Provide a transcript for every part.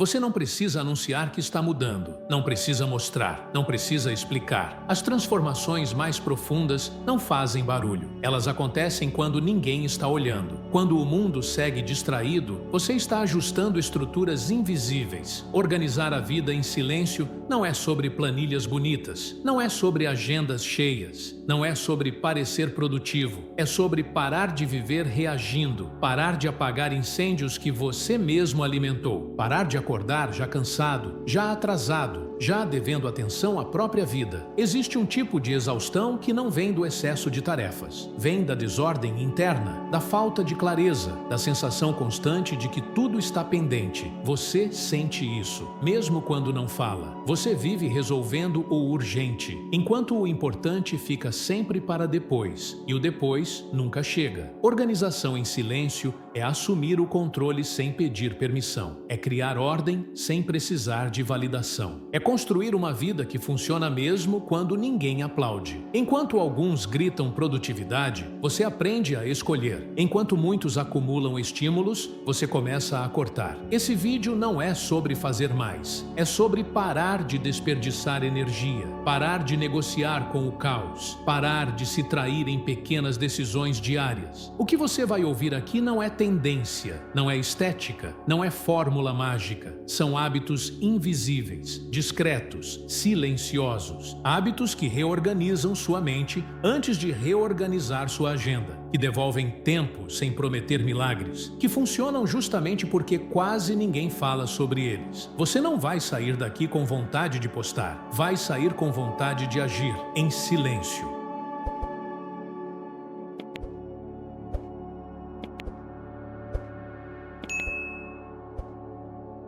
Você não precisa anunciar que está mudando, não precisa mostrar, não precisa explicar. As transformações mais profundas não fazem barulho. Elas acontecem quando ninguém está olhando. Quando o mundo segue distraído, você está ajustando estruturas invisíveis. Organizar a vida em silêncio não é sobre planilhas bonitas, não é sobre agendas cheias, não é sobre parecer produtivo. É sobre parar de viver reagindo, parar de apagar incêndios que você mesmo alimentou, parar de acordar já cansado, já atrasado, já devendo atenção à própria vida. Existe um tipo de exaustão que não vem do excesso de tarefas. Vem da desordem interna, da falta de clareza, da sensação constante de que tudo está pendente. Você sente isso, mesmo quando não fala. Você vive resolvendo o urgente, enquanto o importante fica sempre para depois, e o depois nunca chega. Organização em silêncio é assumir o controle sem pedir permissão. É criar ordem sem precisar de validação. É construir uma vida que funciona mesmo quando ninguém aplaude. Enquanto alguns gritam produtividade, você aprende a escolher. Enquanto muitos acumulam estímulos, você começa a cortar. Esse vídeo não é sobre fazer mais. É sobre parar de desperdiçar energia, parar de negociar com o caos, parar de se trair em pequenas decisões diárias. O que você vai ouvir aqui não é tendência, não é estética, não é fórmula mágica. São hábitos invisíveis, discretos, silenciosos. Hábitos que reorganizam sua mente antes de reorganizar sua agenda, que devolvem tempo sem prometer milagres, que funcionam justamente porque quase ninguém fala sobre eles. Você não vai sair daqui com vontade de postar, vai sair com vontade de agir, em silêncio.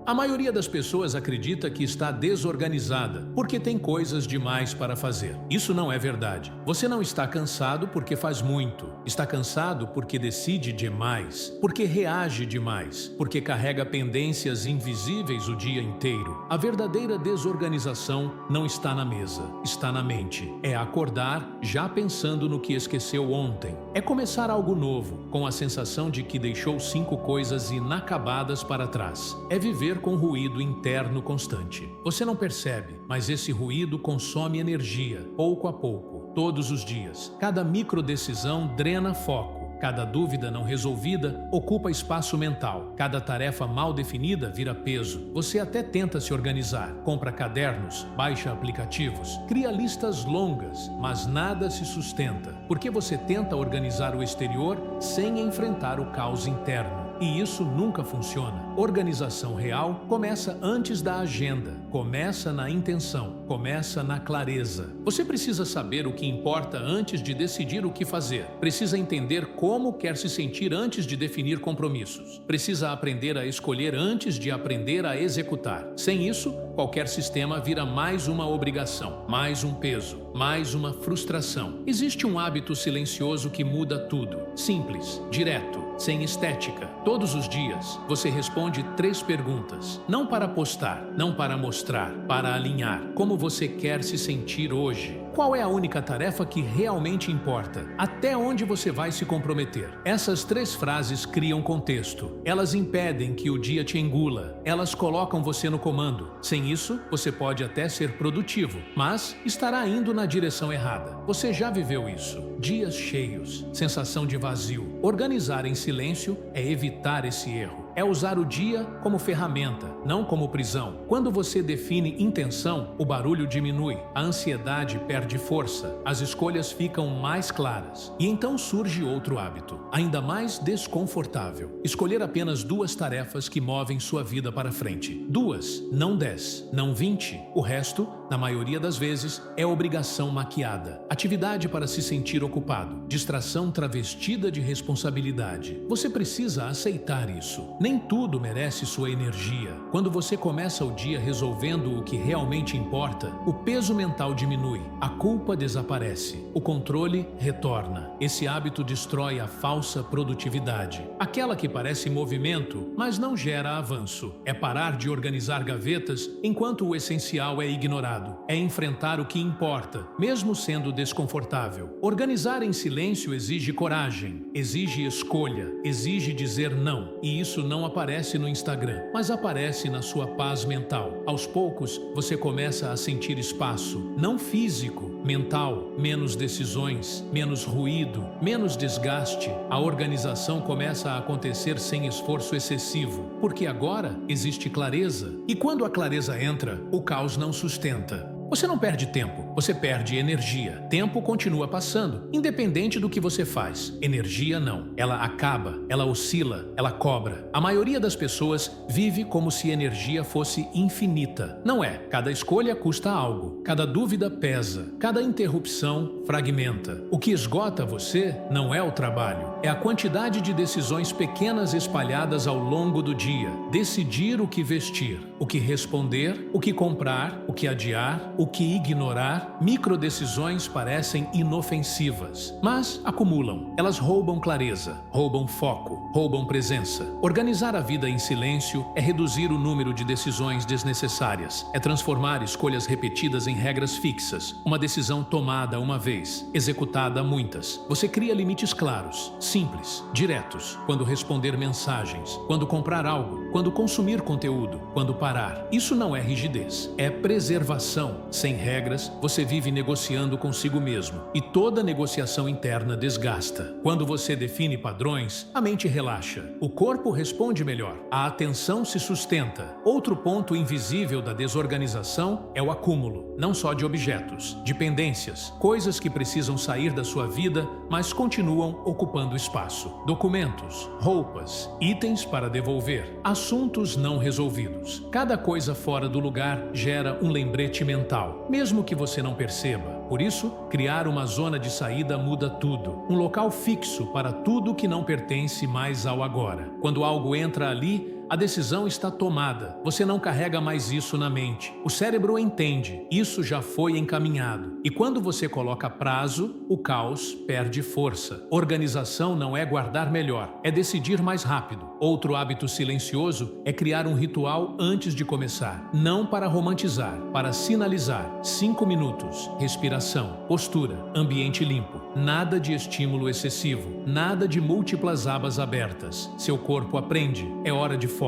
A maioria das pessoas acredita que está desorganizada porque tem coisas demais para fazer. Isso não é verdade. Você não está cansado porque faz muito. Está cansado porque decide demais, porque reage demais, porque carrega pendências invisíveis o dia inteiro. A verdadeira desorganização não está na mesa, está na mente. É acordar já pensando no que esqueceu ontem. É começar algo novo, com a sensação de que deixou 5 coisas inacabadas para trás. É viver com ruído interno constante. Você não percebe, mas esse ruído consome energia, pouco a pouco, todos os dias. Cada microdecisão drena foco. Cada dúvida não resolvida ocupa espaço mental. Cada tarefa mal definida vira peso. Você até tenta se organizar. Compra cadernos, baixa aplicativos, cria listas longas, mas nada se sustenta. Porque você tenta organizar o exterior sem enfrentar o caos interno. E isso nunca funciona. Organização real começa antes da agenda, começa na intenção, começa na clareza. Você precisa saber o que importa antes de decidir o que fazer. Precisa entender como quer se sentir antes de definir compromissos. Precisa aprender a escolher antes de aprender a executar. Sem isso, qualquer sistema vira mais uma obrigação, mais um peso, mais uma frustração. Existe um hábito silencioso que muda tudo. Simples, direto, sem estética. Todos os dias, você responde 3 perguntas. Não para postar, não para mostrar, para alinhar. Como você quer se sentir hoje? Qual é a única tarefa que realmente importa? Até onde você vai se comprometer? Essas 3 frases criam contexto. Elas impedem que o dia te engula. Elas colocam você no comando. Sem isso, você pode até ser produtivo, mas estará indo na direção errada. Você já viveu isso. Dias cheios, sensação de vazio. Organizar em silêncio é evitar esse erro. É usar o dia como ferramenta, não como prisão. Quando você define intenção, o barulho diminui, a ansiedade perde força, as escolhas ficam mais claras. E então surge outro hábito, ainda mais desconfortável. Escolher apenas 2 tarefas que movem sua vida para frente. 2, não 10, não 20. O resto, na maioria das vezes, é obrigação maquiada. Atividade para se sentir ocupado. Distração travestida de responsabilidade. Você precisa aceitar isso. Nem tudo merece sua energia. Quando você começa o dia resolvendo o que realmente importa, o peso mental diminui, a culpa desaparece, o controle retorna. Esse hábito destrói a falsa produtividade, aquela que parece movimento, mas não gera avanço. É parar de organizar gavetas enquanto o essencial é ignorado. É enfrentar o que importa, mesmo sendo desconfortável. Organizar em silêncio exige coragem, exige escolha, exige dizer não, e isso não aparece no Instagram, mas aparece na sua paz mental. Aos poucos, você começa a sentir espaço, não físico, mental, menos decisões, menos ruído, menos desgaste. A organização começa a acontecer sem esforço excessivo, porque agora existe clareza. E quando a clareza entra, o caos não sustenta. Você não perde tempo, você perde energia. Tempo continua passando, independente do que você faz. Energia não. Ela acaba, ela oscila, ela cobra. A maioria das pessoas vive como se energia fosse infinita. Não é. Cada escolha custa algo. Cada dúvida pesa. Cada interrupção fragmenta. O que esgota você não é o trabalho. É a quantidade de decisões pequenas espalhadas ao longo do dia. Decidir o que vestir, o que responder, o que comprar, o que adiar, o que ignorar. Microdecisões parecem inofensivas, mas acumulam. Elas roubam clareza, roubam foco, roubam presença. Organizar a vida em silêncio é reduzir o número de decisões desnecessárias. É transformar escolhas repetidas em regras fixas. Uma decisão tomada uma vez, executada muitas. Você cria limites claros, simples, diretos. Quando responder mensagens, quando comprar algo, quando consumir conteúdo, quando parar. Isso não é rigidez, é preservação. Sem regras, você vive negociando consigo mesmo, e toda negociação interna desgasta. Quando você define padrões, a mente relaxa, o corpo responde melhor, a atenção se sustenta. Outro ponto invisível da desorganização é o acúmulo, não só de objetos, de pendências, coisas que precisam sair da sua vida, mas continuam ocupando espaço. Documentos, roupas, itens para devolver, assuntos não resolvidos. Cada coisa fora do lugar gera um lembrete mental, mesmo que você não perceba. Por isso, criar uma zona de saída muda tudo. Um local fixo para tudo que não pertence mais ao agora. Quando algo entra ali, a decisão está tomada. Você não carrega mais isso na mente. O cérebro entende. Isso já foi encaminhado. E quando você coloca prazo, o caos perde força. Organização não é guardar melhor, é decidir mais rápido. Outro hábito silencioso é criar um ritual antes de começar. Não para romantizar, para sinalizar. 5 minutos. Respiração, postura, ambiente limpo. Nada de estímulo excessivo. Nada de múltiplas abas abertas. Seu corpo aprende. É hora de foco.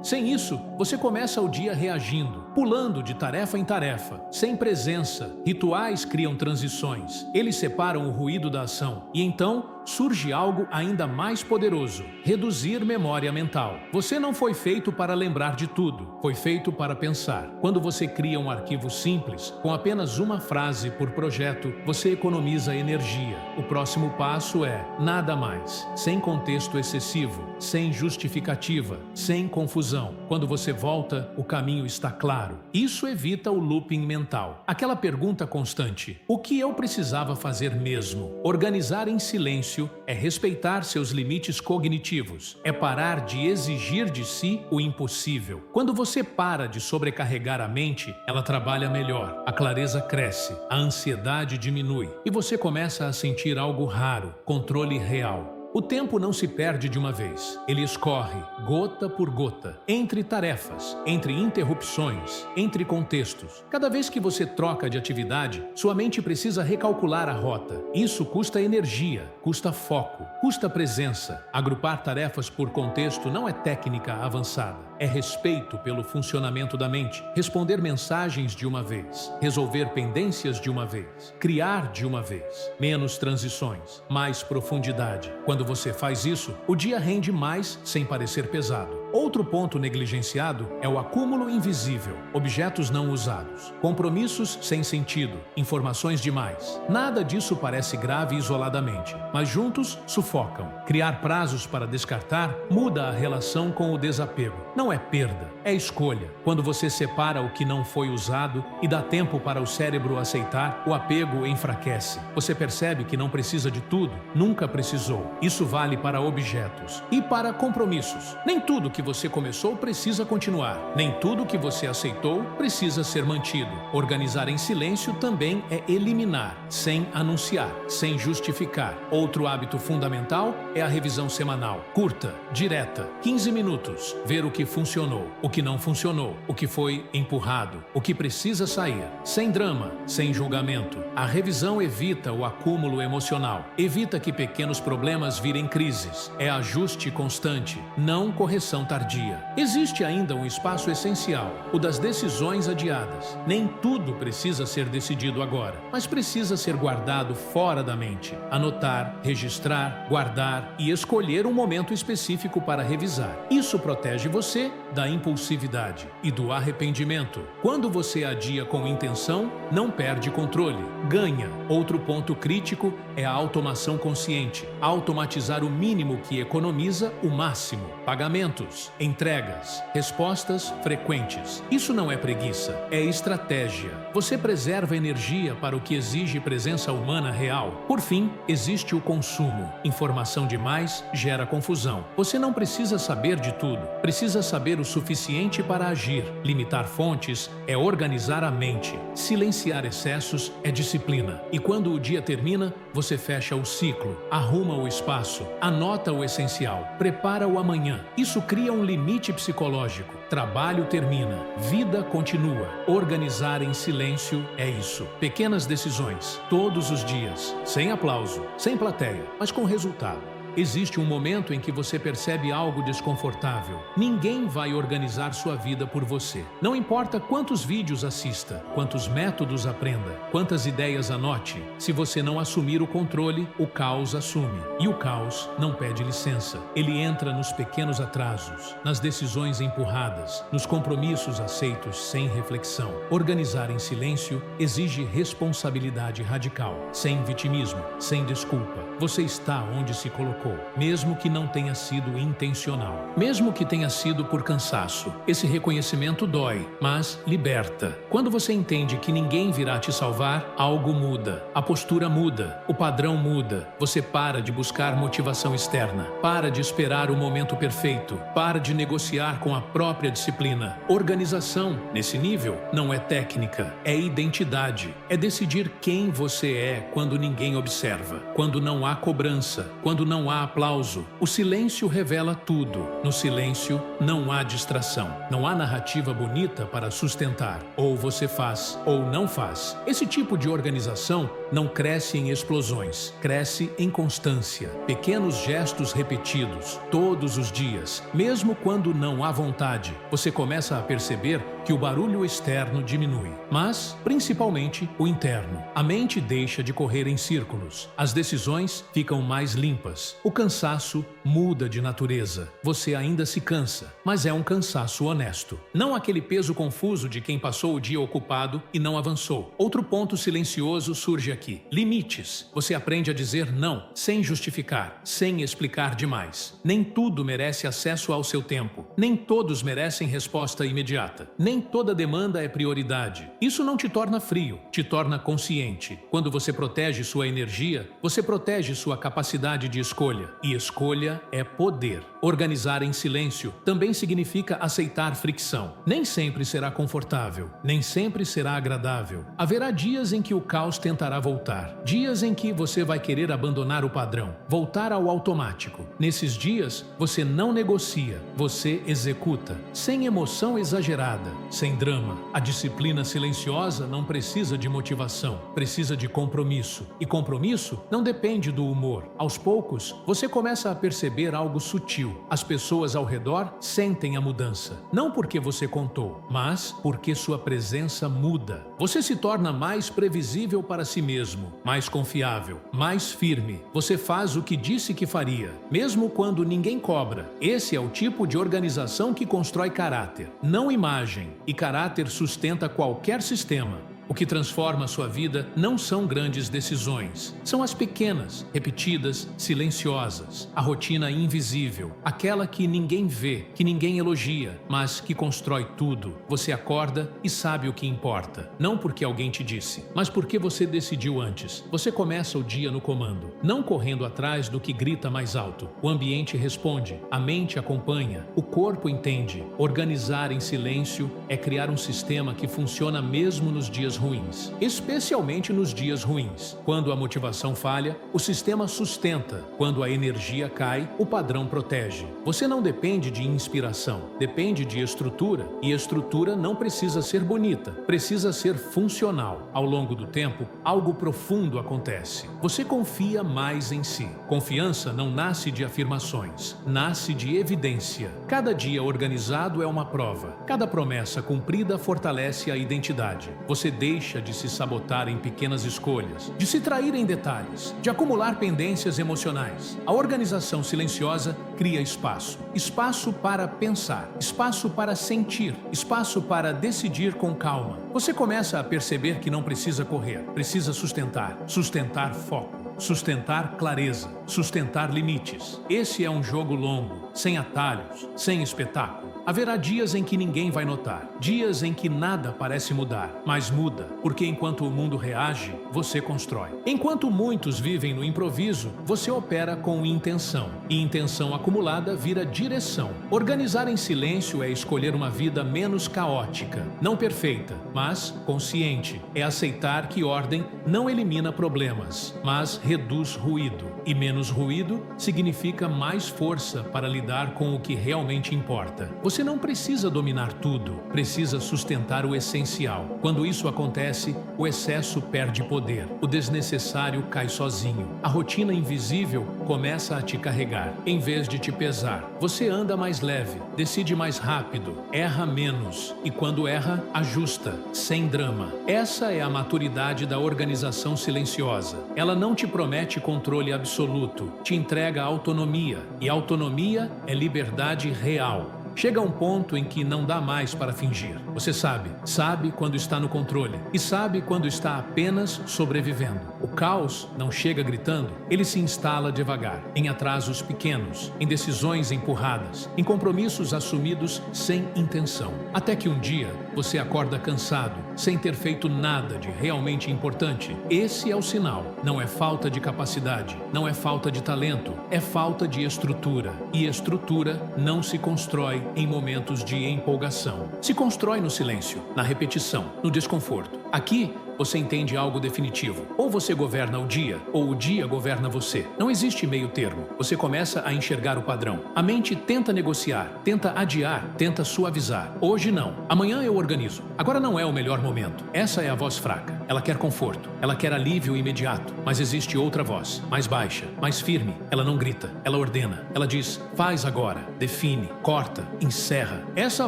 Sem isso, você começa o dia reagindo, pulando de tarefa em tarefa, sem presença. Rituais criam transições. Eles separam o ruído da ação. E então, surge algo ainda mais poderoso: reduzir memória mental. Você não foi feito para lembrar de tudo, foi feito para pensar. Quando você cria um arquivo simples, com apenas uma frase por projeto, você economiza energia. O próximo passo é nada mais, sem contexto excessivo, sem justificativa, sem confusão. Quando você volta, o caminho está claro. Isso evita o looping mental. Aquela pergunta constante: o que eu precisava fazer mesmo? Organizar em silêncio é respeitar seus limites cognitivos, é parar de exigir de si o impossível. Quando você para de sobrecarregar a mente, ela trabalha melhor, a clareza cresce, a ansiedade diminui e você começa a sentir algo raro: controle real. O tempo não se perde de uma vez. Ele escorre, gota por gota, entre tarefas, entre interrupções, entre contextos. Cada vez que você troca de atividade, sua mente precisa recalcular a rota. Isso custa energia, custa foco, custa presença. Agrupar tarefas por contexto não é técnica avançada. É respeito pelo funcionamento da mente. Responder mensagens de uma vez, resolver pendências de uma vez, criar de uma vez. Menos transições, mais profundidade. Quando você faz isso, o dia rende mais sem parecer pesado. Outro ponto negligenciado é o acúmulo invisível, objetos não usados, compromissos sem sentido, informações demais. Nada disso parece grave isoladamente, mas juntos sufocam. Criar prazos para descartar muda a relação com o desapego. Não é perda, é escolha. Quando você separa o que não foi usado e dá tempo para o cérebro aceitar, o apego enfraquece. Você percebe que não precisa de tudo, nunca precisou. Isso vale para objetos e para compromissos. Nem tudo que você começou precisa continuar. Nem tudo que você aceitou precisa ser mantido. Organizar em silêncio também é eliminar, sem anunciar, sem justificar. Outro hábito fundamental é a revisão semanal. Curta, direta, 15 minutos. Ver o que funcionou, o que não funcionou, o que foi empurrado, o que precisa sair. Sem drama, sem julgamento. A revisão evita o acúmulo emocional. Evita que pequenos problemas virem crises. É ajuste constante, não correção tardia. Existe ainda um espaço essencial, o das decisões adiadas. Nem tudo precisa ser decidido agora, mas precisa ser guardado fora da mente. Anotar, registrar, guardar e escolher um momento específico para revisar. Isso protege você da impulsividade e do arrependimento. Quando você adia com intenção, não perde controle, ganha. Outro ponto crítico é a automação consciente. Automatizar o mínimo que economiza o máximo. Pagamentos, entregas, respostas frequentes. Isso não é preguiça, é estratégia. Você preserva energia para o que exige presença humana real. Por fim, existe o consumo. Informação demais gera confusão. Você não precisa saber de tudo, precisa saber o suficiente para agir. Limitar fontes é organizar a mente. Silenciar excessos é disciplina. E quando o dia termina, você fecha o ciclo, arruma o espaço, anota o essencial, prepara o amanhã. Isso cria um limite psicológico. Trabalho termina, vida continua. Organizar em silêncio é isso. Pequenas decisões, todos os dias, sem aplauso, sem plateia, mas com resultado. Existe um momento em que você percebe algo desconfortável. Ninguém vai organizar sua vida por você. Não importa quantos vídeos assista, quantos métodos aprenda, quantas ideias anote. Se você não assumir o controle, o caos assume. E o caos não pede licença. Ele entra nos pequenos atrasos, nas decisões empurradas, nos compromissos aceitos sem reflexão. Organizar em silêncio exige responsabilidade radical, sem vitimismo, sem desculpa. Você está onde se colocou, mesmo que não tenha sido intencional, mesmo que tenha sido por cansaço. Esse reconhecimento dói, mas liberta. Quando você entende que ninguém virá te salvar, algo muda. A postura muda, o padrão muda. Você para de buscar motivação externa, para de esperar o momento perfeito, para de negociar com a própria disciplina. Organização, nesse nível, não é técnica, é identidade. É decidir quem você é quando ninguém observa, quando não há cobrança, quando não há aplauso. O silêncio revela tudo. No silêncio não há distração. Não há narrativa bonita para sustentar. Ou você faz ou não faz. Esse tipo de organização não cresce em explosões, cresce em constância. Pequenos gestos repetidos, todos os dias, mesmo quando não há vontade. Você começa a perceber que o barulho externo diminui, mas, principalmente, o interno. A mente deixa de correr em círculos. As decisões ficam mais limpas. O cansaço muda de natureza. Você ainda se cansa, mas é um cansaço honesto. Não aquele peso confuso de quem passou o dia ocupado e não avançou. Outro ponto silencioso surge aqui. Limites. Você aprende a dizer não, sem justificar, sem explicar demais. Nem tudo merece acesso ao seu tempo. Nem todos merecem resposta imediata. Nem toda demanda é prioridade. Isso não te torna frio, te torna consciente. Quando você protege sua energia, você protege sua capacidade de escolha. E escolha é poder. Organizar em silêncio também significa aceitar fricção. Nem sempre será confortável, nem sempre será agradável. Haverá dias em que o caos tentará voltar. Dias em que você vai querer abandonar o padrão, voltar ao automático. Nesses dias, você não negocia, você executa, sem emoção exagerada, sem drama. A disciplina silenciosa não precisa de motivação, precisa de compromisso. E compromisso não depende do humor. Aos poucos, você começa a perceber algo sutil. As pessoas ao redor sentem a mudança. Não porque você contou, mas porque sua presença muda. Você se torna mais previsível para si mesmo, mais confiável, mais firme. Você faz o que disse que faria, mesmo quando ninguém cobra. Esse é o tipo de organização que constrói caráter, não imagem. E caráter sustenta qualquer sistema. O que transforma a sua vida não são grandes decisões, são as pequenas, repetidas, silenciosas. A rotina invisível, aquela que ninguém vê, que ninguém elogia, mas que constrói tudo. Você acorda e sabe o que importa, não porque alguém te disse, mas porque você decidiu antes. Você começa o dia no comando, não correndo atrás do que grita mais alto. O ambiente responde, a mente acompanha, o corpo entende. Organizar em silêncio é criar um sistema que funciona mesmo nos dias ruins, especialmente nos dias ruins. Quando a motivação falha, o sistema sustenta. Quando a energia cai, o padrão protege. Você não depende de inspiração, depende de estrutura. E estrutura não precisa ser bonita, precisa ser funcional. Ao longo do tempo, algo profundo acontece. Você confia mais em si. Confiança não nasce de afirmações, nasce de evidência. Cada dia organizado é uma prova. Cada promessa cumprida fortalece a identidade. Você deixa de se sabotar em pequenas escolhas, de se trair em detalhes, de acumular pendências emocionais. A organização silenciosa cria espaço. Espaço para pensar, espaço para sentir, espaço para decidir com calma. Você começa a perceber que não precisa correr, precisa sustentar foco. Sustentar clareza, sustentar limites. Esse é um jogo longo, sem atalhos, sem espetáculo. Haverá dias em que ninguém vai notar, dias em que nada parece mudar, mas muda, porque enquanto o mundo reage, você constrói. Enquanto muitos vivem no improviso, você opera com intenção, e intenção acumulada vira direção. Organizar em silêncio é escolher uma vida menos caótica, não perfeita, mas consciente. É aceitar que ordem não elimina problemas, mas reduz ruído. E menos ruído significa mais força para lidar com o que realmente importa. Você não precisa dominar tudo, precisa sustentar o essencial. Quando isso acontece, o excesso perde poder, o desnecessário cai sozinho. A rotina invisível começa a te carregar, em vez de te pesar. Você anda mais leve, decide mais rápido, erra menos e quando erra, ajusta, sem drama. Essa é a maturidade da organização silenciosa. Ela não te promete controle absoluto, te entrega autonomia, e autonomia é liberdade real. Chega um ponto em que não dá mais para fingir. Você sabe quando está no controle e sabe quando está apenas sobrevivendo. O caos não chega gritando, ele se instala devagar, em atrasos pequenos, em decisões empurradas, em compromissos assumidos sem intenção. Até que um dia você acorda cansado, sem ter feito nada de realmente importante. Esse é o sinal. Não é falta de capacidade, não é falta de talento, é falta de estrutura. E estrutura não se constrói em momentos de empolgação. Se constrói no silêncio, na repetição, no desconforto. Aqui, você entende algo definitivo. Ou você governa o dia, ou o dia governa você. Não existe meio termo. Você começa a enxergar o padrão. A mente tenta negociar, tenta adiar, tenta suavizar. Hoje não. Amanhã eu organizo. Agora não é o melhor momento. Essa é a voz fraca. Ela quer conforto. Ela quer alívio imediato. Mas existe outra voz, mais baixa, mais firme. Ela não grita. Ela ordena. Ela diz, faz agora. Define. Corta. Encerra. Essa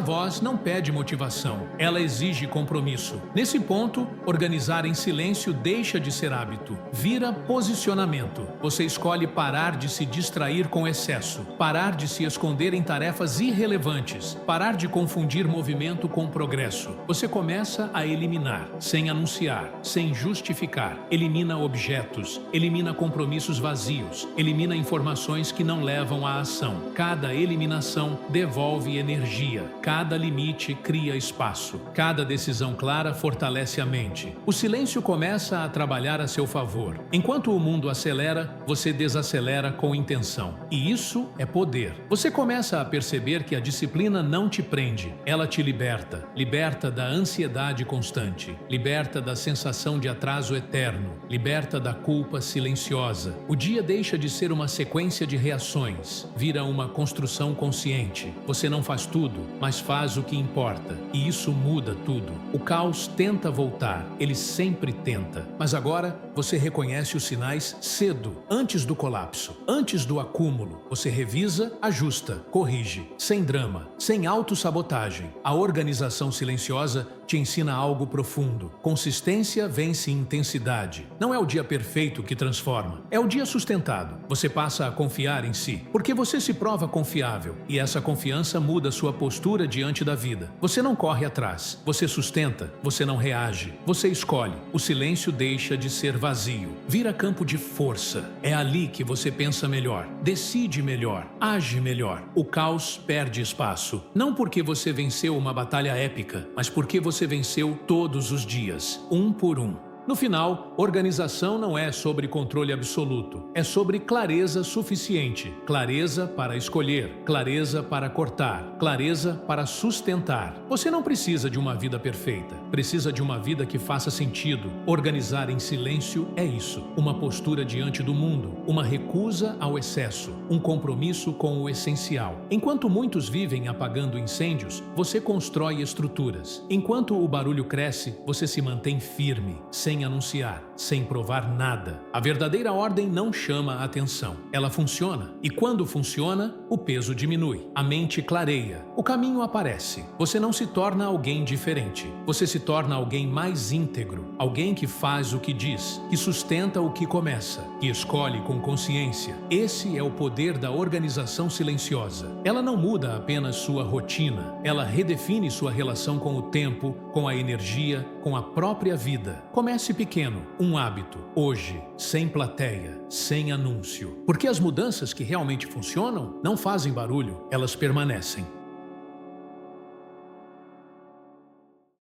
voz não pede motivação. Ela exige compromisso. Nesse ponto, organizar em silêncio deixa de ser hábito, vira posicionamento. Você escolhe parar de se distrair com excesso, parar de se esconder em tarefas irrelevantes, parar de confundir movimento com progresso. Você começa a eliminar, sem anunciar, sem justificar. Elimina objetos, elimina compromissos vazios, elimina informações que não levam à ação. Cada eliminação devolve energia, cada limite cria espaço, cada decisão clara fortalece a mente. O silêncio começa a trabalhar a seu favor. Enquanto o mundo acelera, você desacelera com intenção. E isso é poder. Você começa a perceber que a disciplina não te prende. Ela te liberta. Liberta da ansiedade constante. Liberta da sensação de atraso eterno. Liberta da culpa silenciosa. O dia deixa de ser uma sequência de reações. Vira uma construção consciente. Você não faz tudo, mas faz o que importa. E isso muda tudo. O caos tenta voltar. Ele sempre tenta. Mas agora você reconhece os sinais cedo, antes do colapso, antes do acúmulo. Você revisa, ajusta, corrige, sem drama, sem autossabotagem. A organização silenciosa te ensina algo profundo. Consistência vence intensidade. Não é o dia perfeito que transforma, é o dia sustentado. Você passa a confiar em si, porque você se prova confiável, e essa confiança muda sua postura diante da vida. Você não corre atrás, você sustenta, você não reage, você escolhe. O silêncio deixa de ser vazio, vira campo de força. É ali que você pensa melhor, decide melhor, age melhor. O caos perde espaço, não porque você venceu uma batalha épica, mas porque você venceu todos os dias, um por um. No final, organização não é sobre controle absoluto, é sobre clareza suficiente, clareza para escolher, clareza para cortar, clareza para sustentar. Você não precisa de uma vida perfeita, precisa de uma vida que faça sentido. Organizar em silêncio é isso, uma postura diante do mundo, uma recusa ao excesso, um compromisso com o essencial. Enquanto muitos vivem apagando incêndios, você constrói estruturas. Enquanto o barulho cresce, você se mantém firme, sem anunciar, sem provar nada. A verdadeira ordem não chama a atenção. Ela funciona. E quando funciona, o peso diminui. A mente clareia. O caminho aparece. Você não se torna alguém diferente. Você se torna alguém mais íntegro. Alguém que faz o que diz, que sustenta o que começa, que escolhe com consciência. Esse é o poder da organização silenciosa. Ela não muda apenas sua rotina. Ela redefine sua relação com o tempo, com a energia, com a própria vida. Comece pequeno, um hábito, hoje, sem plateia, sem anúncio. Porque as mudanças que realmente funcionam não fazem barulho, elas permanecem.